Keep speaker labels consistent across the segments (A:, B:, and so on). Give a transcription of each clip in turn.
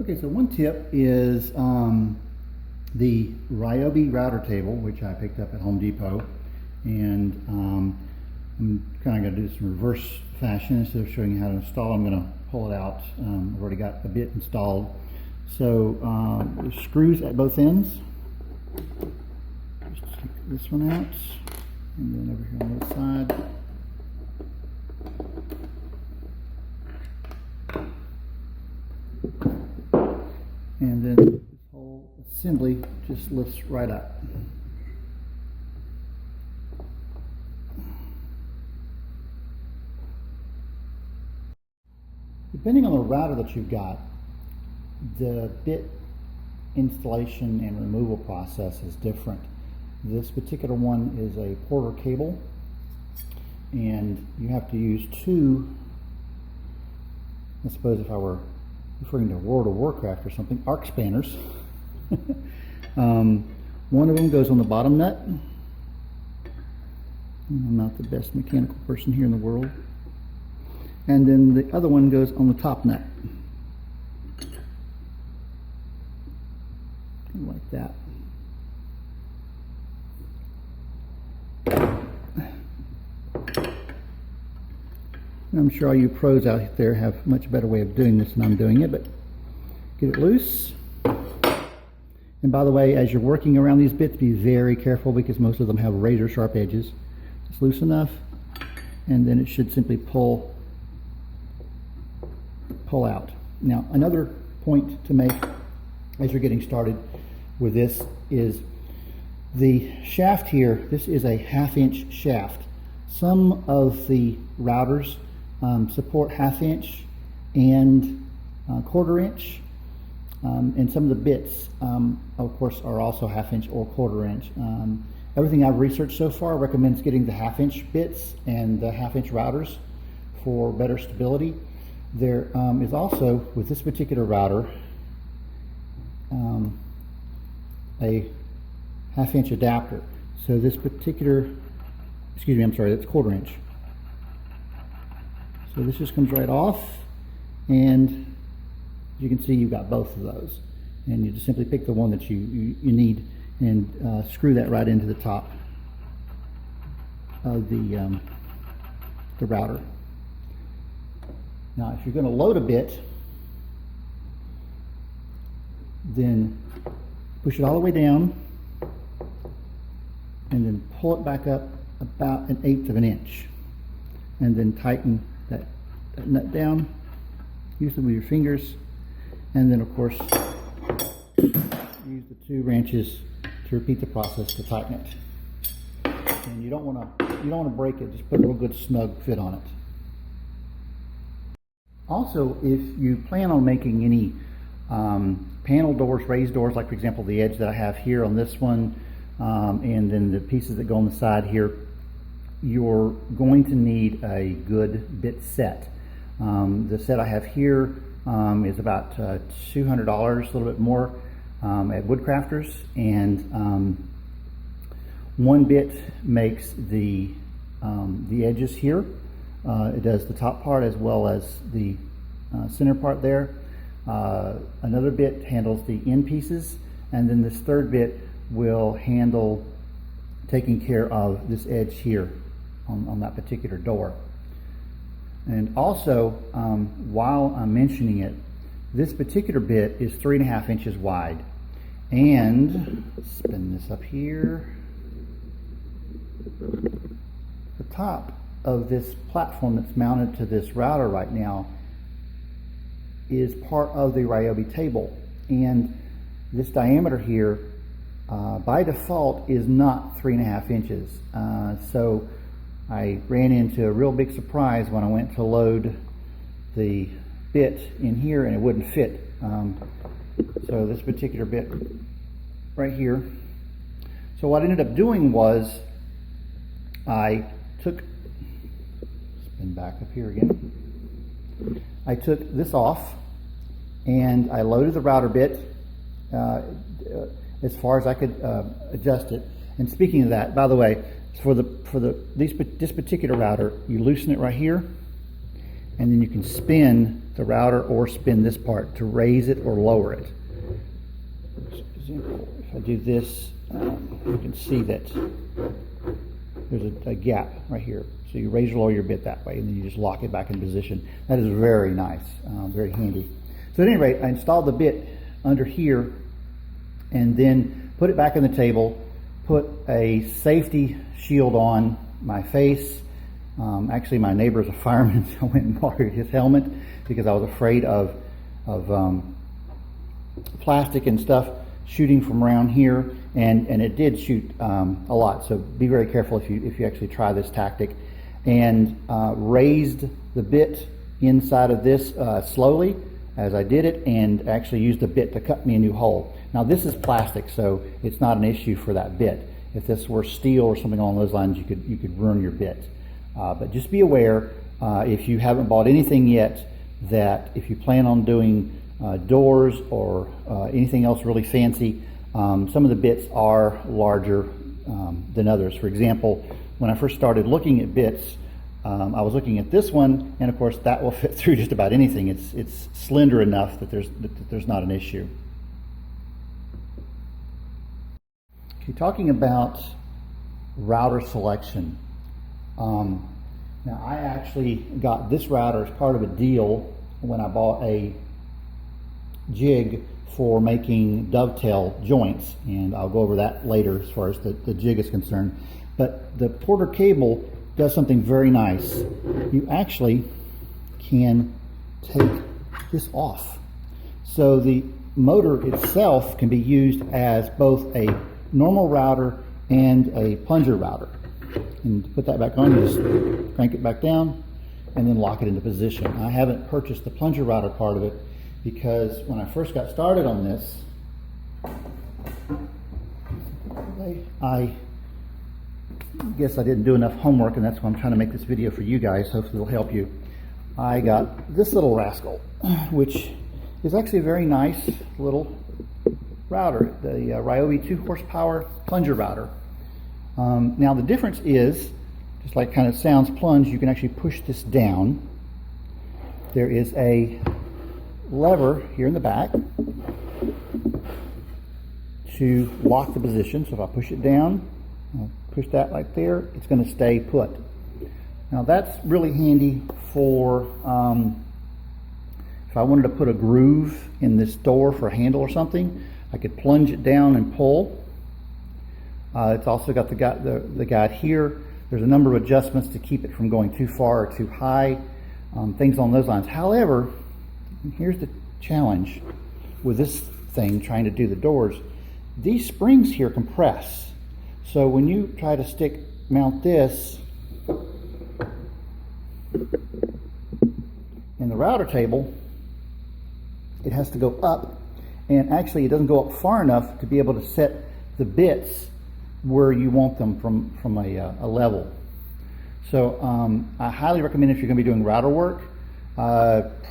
A: Okay, so one tip is the Ryobi router table, which I picked up at Home Depot, and I'm kind of going to do some reverse fashion. Instead of showing you how to install, I'm going to pull it out. I've already got a bit installed. So there's screws at both ends. Just take this one out, and then over here on the other side. And then this whole assembly just lifts right up. Depending on the router that you've got, the bit installation and removal process is different. This particular one is a Porter cable, and you have to use two, I suppose if I were referring to World of Warcraft or something, arc spanners. One of them goes on the bottom nut. I'm not the best mechanical person here in the world. And then the other one goes on the top nut. Like that. I'm sure all you pros out there have a much better way of doing this than I'm doing it, but get it loose. And by the way, as you're working around these bits, be very careful because most of them have razor sharp edges. Just loose enough, and then it should simply pull out. Now, another point to make as you're getting started with this is the shaft here. This is a 1/2 inch shaft. Some of the routers support 1/2 inch and 1/4 inch, and some of the bits of course are also 1/2 inch or 1/4 inch. Everything I've researched so far recommends getting the 1/2 inch bits and the 1/2 inch routers for better stability. There is also, with this particular router, a 1/2 inch adapter. So this particular, excuse me, I'm sorry, that's 1/4 inch. So this just comes right off, and you can see you've got both of those. And you just simply pick the one that you need and screw that right into the top of the router. Now, if you're going to load a bit, then push it all the way down and then pull it back up about 1/8 of an inch, and then tighten that nut down, usually with your fingers, and then of course use the 2 wrenches to repeat the process to tighten it. And you don't want to break it, just put a real good snug fit on it. Also, if you plan on making any panel doors, raised doors, like for example the edge that I have here on this one, and then the pieces that go on the side here, you're going to need a good bit set. The set I have here is about $200, a little bit more, at WoodCrafters, and one bit makes the edges here. It does the top part as well as the center part there. Another bit handles the end pieces, and then this third bit will handle taking care of this edge here on that particular door. And also, while I'm mentioning it, this particular bit is 3.5 inches wide. And spin this up here. The top of this platform that's mounted to this router right now is part of the Ryobi table, and this diameter here by default is not 3.5 inches. So I ran into a real big surprise when I went to load the bit in here and it wouldn't fit. So this particular bit right here. So what I ended up doing was I took, spin back up here again. I took this off and I loaded the router bit as far as I could adjust it. And speaking of that, by the way, this particular router, you loosen it right here, and then you can spin the router or spin this part to raise it or lower it. For example, if I do this, you can see that there's a gap right here. So you raise or lower your bit that way, and then you just lock it back in position. That is very nice, very handy. So at any rate, I installed the bit under here, and then put it back on the table, put a safety shield on my face. Actually, my neighbor's a fireman, so I went and bought his helmet because I was afraid of plastic and stuff shooting from around here, and it did shoot a lot. So be very careful if you actually try this tactic. And raised the bit inside of this slowly as I did it, and actually used a bit to cut me a new hole. Now this is plastic, so it's not an issue for that bit. If this were steel or something along those lines, you could ruin your bit. But just be aware, if you haven't bought anything yet, that if you plan on doing doors or anything else really fancy, some of the bits are larger than others. For example, when I first started looking at bits, I was looking at this one, and of course that will fit through just about anything. It's slender enough that there's not an issue. Okay, talking about router selection. Now I actually got this router as part of a deal when I bought a jig for making dovetail joints, and I'll go over that later as far as the jig is concerned. But the Porter cable does something very nice. You actually can take this off. So the motor itself can be used as both a normal router and a plunger router. And to put that back on, you just crank it back down and then lock it into position. I haven't purchased the plunger router part of it because when I first got started on this, I guess I didn't do enough homework, and that's why I'm trying to make this video for you guys. Hopefully it'll help you. I got this little rascal, which is actually a very nice little router, the Ryobi 2 horsepower plunger router. Now the difference is, just like kind of sounds plunge, you can actually push this down. There is a lever here in the back to lock the position. So if I push it down, I'll push that right there, it's going to stay put. Now that's really handy for if I wanted to put a groove in this door for a handle or something, I could plunge it down and pull. It's also got the guide here. There's a number of adjustments to keep it from going too far or too high, things along those lines. However, here's the challenge with this thing trying to do the doors. These springs here compress. So when you try to mount this in the router table, it has to go up, and actually it doesn't go up far enough to be able to set the bits where you want them from a level. So I highly recommend, if you're going to be doing router work,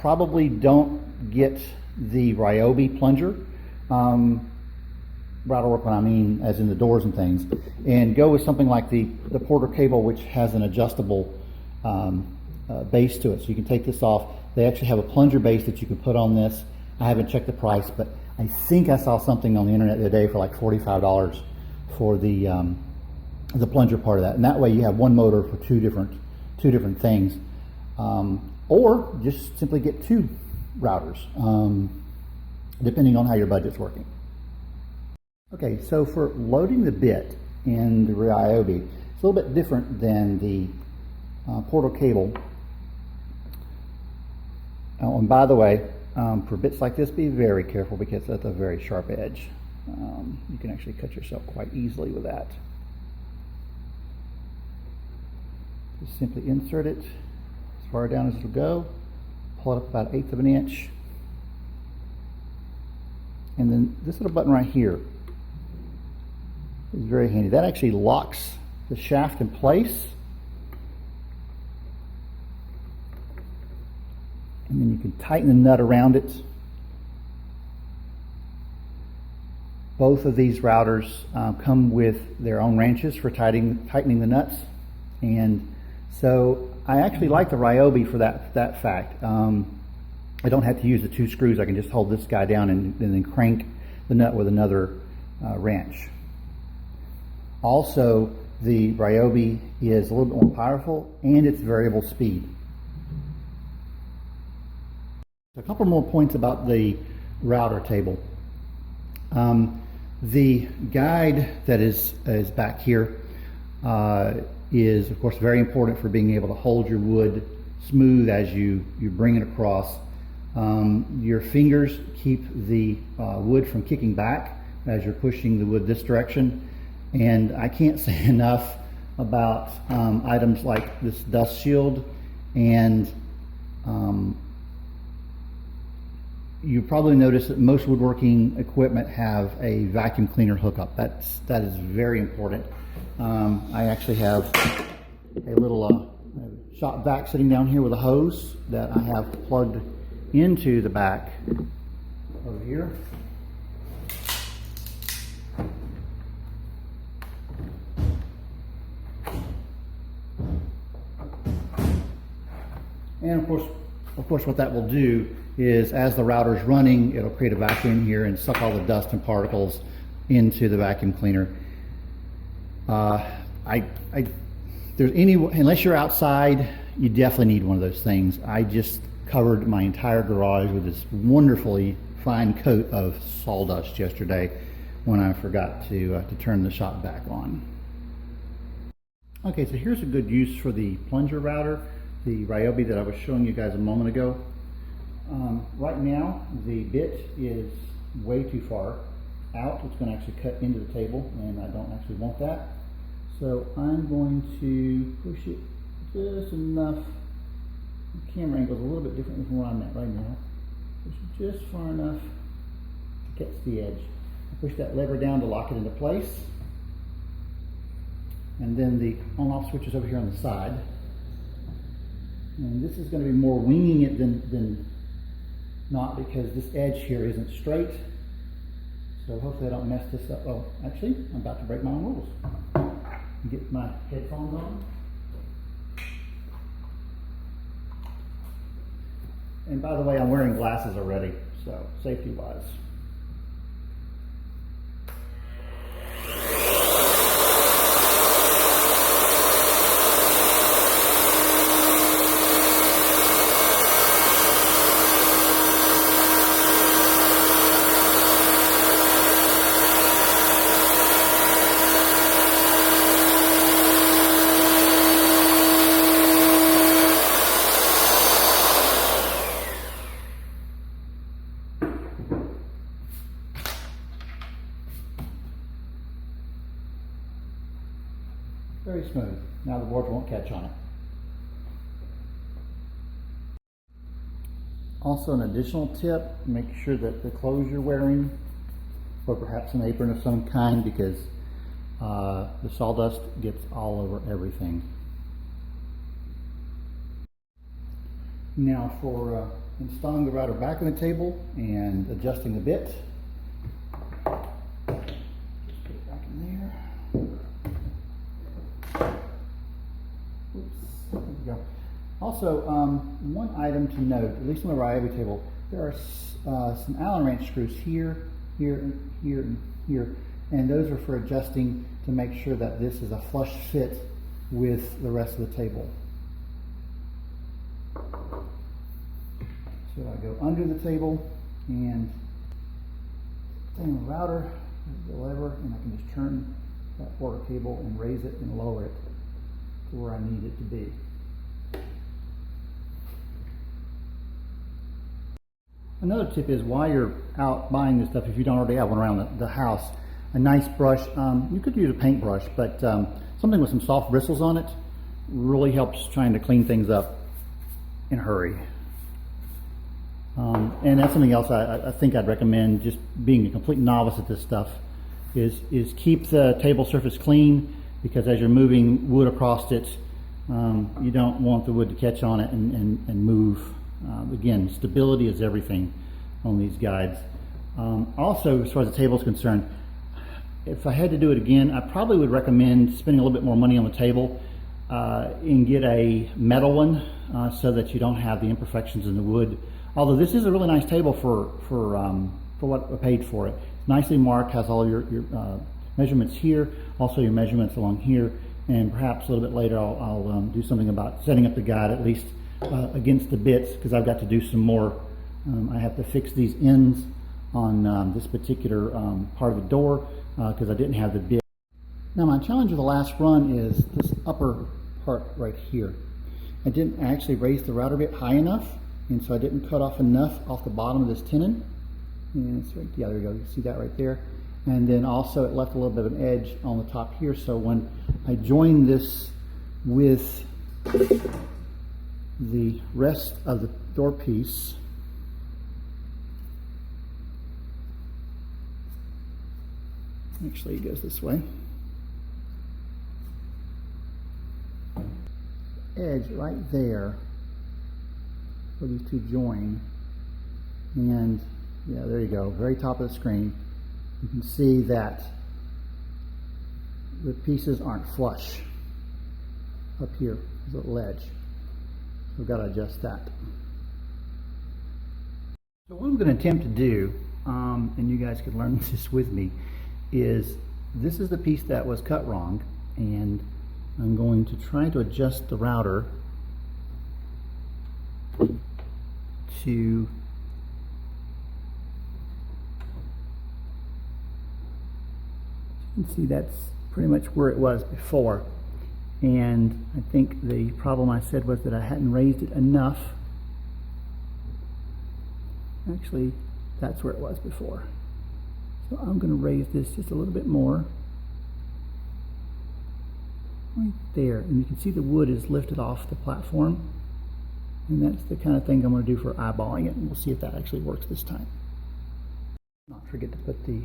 A: probably don't get the Ryobi plunger. Router work, when I mean as in the doors and things, and go with something like the Porter cable, which has an adjustable base to it. So you can take this off. They actually have a plunger base that you can put on this. I haven't checked the price, but I think I saw something on the internet the other day for like $45 for the plunger part of that. And that way you have one motor for two different things, or just simply get two routers, depending on how your budget's working. Okay, so for loading the bit in the Ryobi, it's a little bit different than the Porter cable. Oh, and by the way, for bits like this, be very careful because that's a very sharp edge. You can actually cut yourself quite easily with that. Just simply insert it as far down as it'll go, pull it up about 1/8 of an inch, and then this little button right here is very handy. That actually locks the shaft in place, and then you can tighten the nut around it. Both of these routers come with their own wrenches for tightening the nuts, and so I actually like the Ryobi for that fact. I don't have to use the 2 screws. I can just hold this guy down and then crank the nut with another wrench. Also, the Ryobi is a little bit more powerful and it's variable speed. A couple more points about the router table. The guide that is back here is of course very important for being able to hold your wood smooth as you bring it across. Your fingers keep the wood from kicking back as you're pushing the wood this direction. And I can't say enough about items like this dust shield, and you probably notice that most woodworking equipment have a vacuum cleaner hookup. That is very important. I actually have a little shop vac sitting down here with a hose that I have plugged into the back over here. And of course what that will do is as the router is running, it'll create a vacuum here and suck all the dust and particles into the vacuum cleaner. Unless you're outside, you definitely need one of those things. I just covered my entire garage with this wonderfully fine coat of sawdust yesterday when I forgot to turn the shop back on. Okay, so here's a good use for the plunger router, the Ryobi that I was showing you guys a moment ago. Right now, the bit is way too far out. It's going to actually cut into the table, and I don't actually want that. So I'm going to push it just enough. The camera angle is a little bit different from where I'm at right now. Push it just far enough to catch the edge. I push that lever down to lock it into place. And then the on-off switch is over here on the side. And this is going to be more winging it than not, because this edge here isn't straight. So hopefully I don't mess this up. Oh, actually, I'm about to break my own rules. Get my headphones on. And by the way, I'm wearing glasses already, so safety-wise. Very smooth. Now the boards won't catch on it. Also, an additional tip, make sure that the clothes you're wearing, or perhaps an apron of some kind, because the sawdust gets all over everything. Now for installing the router back on the table and adjusting the bit. Just put it back in there. There we go. Also, one item to note, at least on the Ryobi table, there are some Allen wrench screws here, here, here, and here, and those are for adjusting to make sure that this is a flush fit with the rest of the table. So I go under the table and stay on the router, the lever, and I can just turn that water cable and raise it and lower it to where I need it to be. Another tip is, while you're out buying this stuff, if you don't already have one around the house, a nice brush. You could use a paintbrush, but something with some soft bristles on it really helps trying to clean things up in a hurry. And that's something else I think I'd recommend, just being a complete novice at this stuff, is keep the table surface clean, because as you're moving wood across it, you don't want the wood to catch on it and move. Again, stability is everything on these guides. Also, as far as the table is concerned, if I had to do it again, I probably would recommend spending a little bit more money on the table.
B: and get a metal one so that you don't have the imperfections in the wood. Although this is a really nice table for what I paid for it. It's nicely marked, has all your measurements here, also your measurements along here, and perhaps a little bit later I'll do something about setting up the guide at least against the bits, because I've got to do some more. I have to fix these ends on this particular part of the door because I didn't have the bit. Now my challenge with the last run is this upper part right here. I didn't actually raise the router bit high enough, and so I didn't cut off enough off the bottom of this tenon. And it's right, yeah, there you go, you see that right there. And then also it left a little bit of an edge on the top here, so when I join this with the rest of the door piece, actually it goes this way, edge right there where these two join, and yeah, there you go, very top of the screen. You can see that the pieces aren't flush up here, there's a ledge. So we've got to adjust that. So what I'm going to attempt to do, and you guys can learn this with me, is this is the piece that was cut wrong, and I'm going to try to adjust the router to see that's pretty much where it was before, and I think the problem I said was that I hadn't raised it enough. Actually, that's where it was before, so I'm going to raise this just a little bit more right there, and you can see the wood is lifted off the platform, and that's the kind of thing I'm going to do for eyeballing it, and we'll see if that actually works this time. Not forget to put the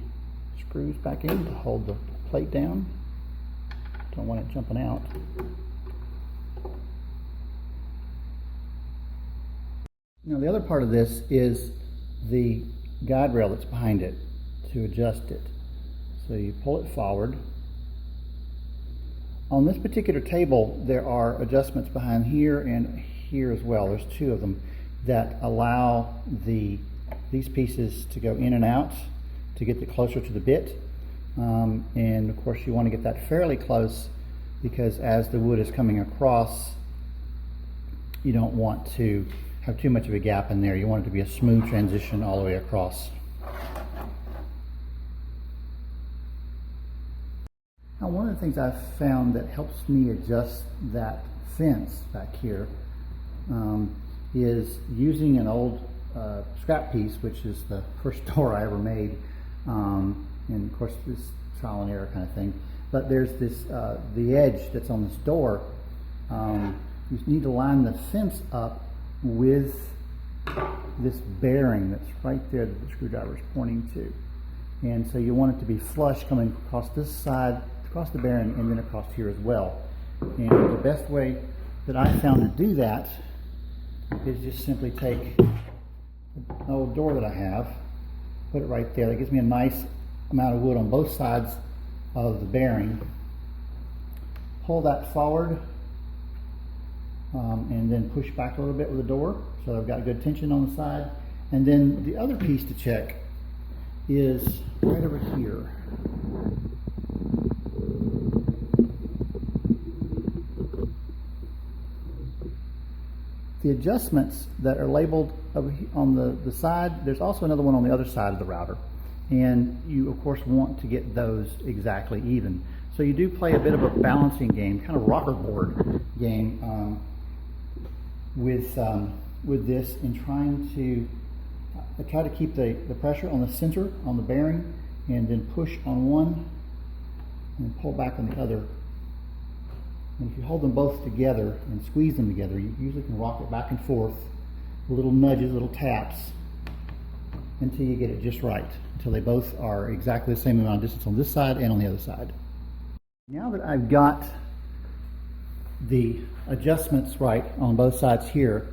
B: screws back in to hold the plate down. Don't want it jumping out. Now the other part of this is the guide rail that's behind it to adjust it. So you pull it forward. On this particular table there are adjustments behind here and here as well. There's two of them that allow these pieces to go in and out to get it closer to the bit, and of course you want to get that fairly close, because as the wood is coming across you don't want to have too much of a gap in there. You want it to be a smooth transition all the way across. Now one of the things I've found that helps me adjust that fence back here is using an old scrap piece, which is the first door I ever made. And of course this trial and error kind of thing, but there's this the edge that's on this door. You need to line the fence up with this bearing that's right there that the screwdriver is pointing to, and so you want it to be flush coming across this side, across the bearing, and then across here as well. And the best way that I found to do that is just simply take an old door that I have, put it right there. That gives me a nice amount of wood on both sides of the bearing. Pull that forward and then push back a little bit with the door, so I've got good tension on the side. And then the other piece to check is right over here. The adjustments that are labeled over on the side, there's also another one on the other side of the router, and you of course want to get those exactly even. So you do play a bit of a balancing game, kind of rocker board game with this, in trying to try to keep the pressure on the center on the bearing, and then push on one and pull back on the other. And if you hold them both together and squeeze them together, you usually can rock it back and forth, little nudges, little taps, until you get it just right, until they both are exactly the same amount of distance on this side and on the other side. Now that I've got the adjustments right on both sides here,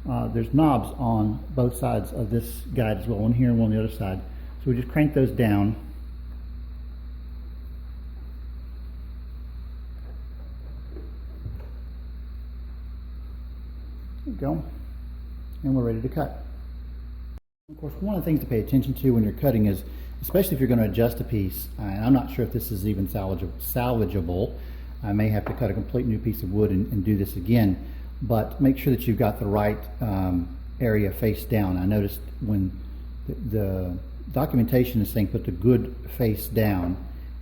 B: there's knobs on both sides of this guide as well, one here and one on the other side. So we just crank those down.
A: go. And we're ready to cut. Of course, one of the things to pay attention to when you're cutting is, especially if you're going to adjust a piece, and I'm not sure if this is even salvageable. I may have to cut a complete new piece of wood and do this again, but make sure that you've got the right area face down. I noticed when the documentation is saying put the good face down,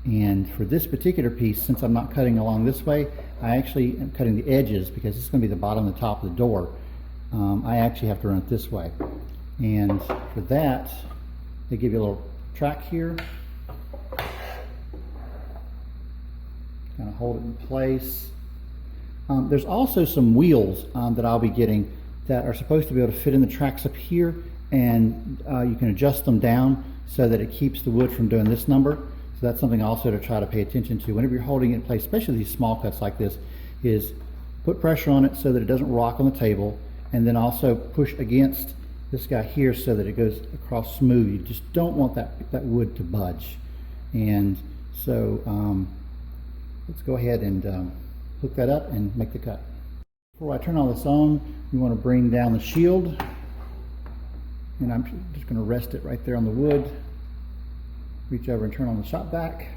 A: and for this particular piece, since I'm not cutting along this way, I actually am cutting the edges because this is going to be the bottom and the top of the door. I actually have to run it this way, and for that they give you a little track here, kind of hold it in place. There's also some wheels that I'll be getting that are supposed to be able to fit in the tracks up here, and you can adjust them down so that it keeps the wood from doing this number. So that's something also to try to pay attention to whenever you're holding it in place, especially these small cuts like this, is put pressure on it so that it doesn't rock on the table, and then also push against this guy here so that it goes across smooth. You just don't want that wood to budge. And so let's go ahead and hook that up and make the cut. Before I turn all this on, you want to bring down the shield, and I'm just going to rest it right there on the wood. Reach over and turn on the shop vac.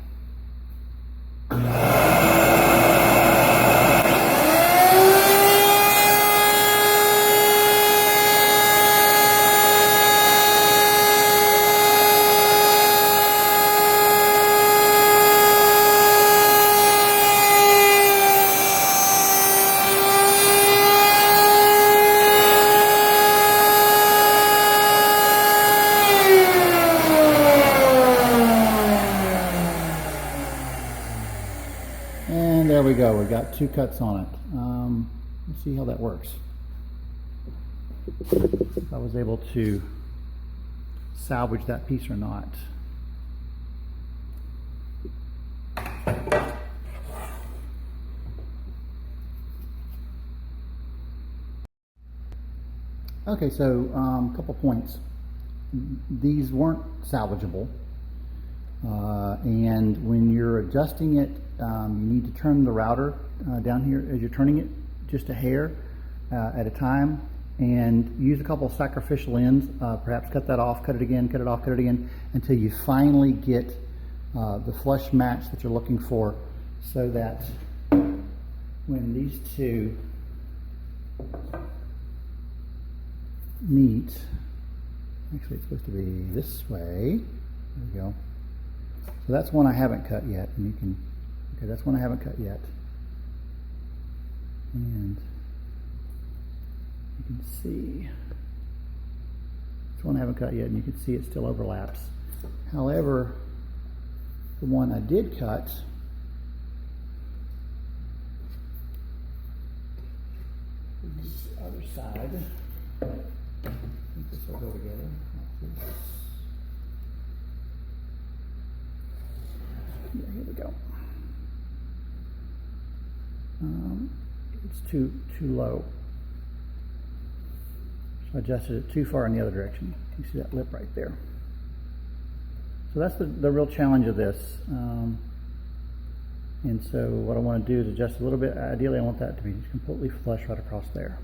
A: And there we go, we got 2 cuts on it. Let's see how that works. If I was able to salvage that piece or not. Okay, so a couple points. These weren't salvageable. And when you're adjusting it, you need to turn the router down here as you're turning it, just a hair at a time, and use a couple of sacrificial ends. Perhaps cut that off, cut it again, cut it off, cut it again, until you finally get the flush match that you're looking for, so that when these two meet, actually it's supposed to be this way. There we go. So that's one I haven't cut yet, and you can, okay, that's one I haven't cut yet. And you can see, this one I haven't cut yet, and you can see it still overlaps. However, the one I did cut, this other side, I think this will go together. Yeah, here we go. It's too low. So I adjusted it too far in the other direction. You see that lip right there. So that's the real challenge of this. And so what I want to do is adjust a little bit. Ideally, I want that to be completely flush right across there.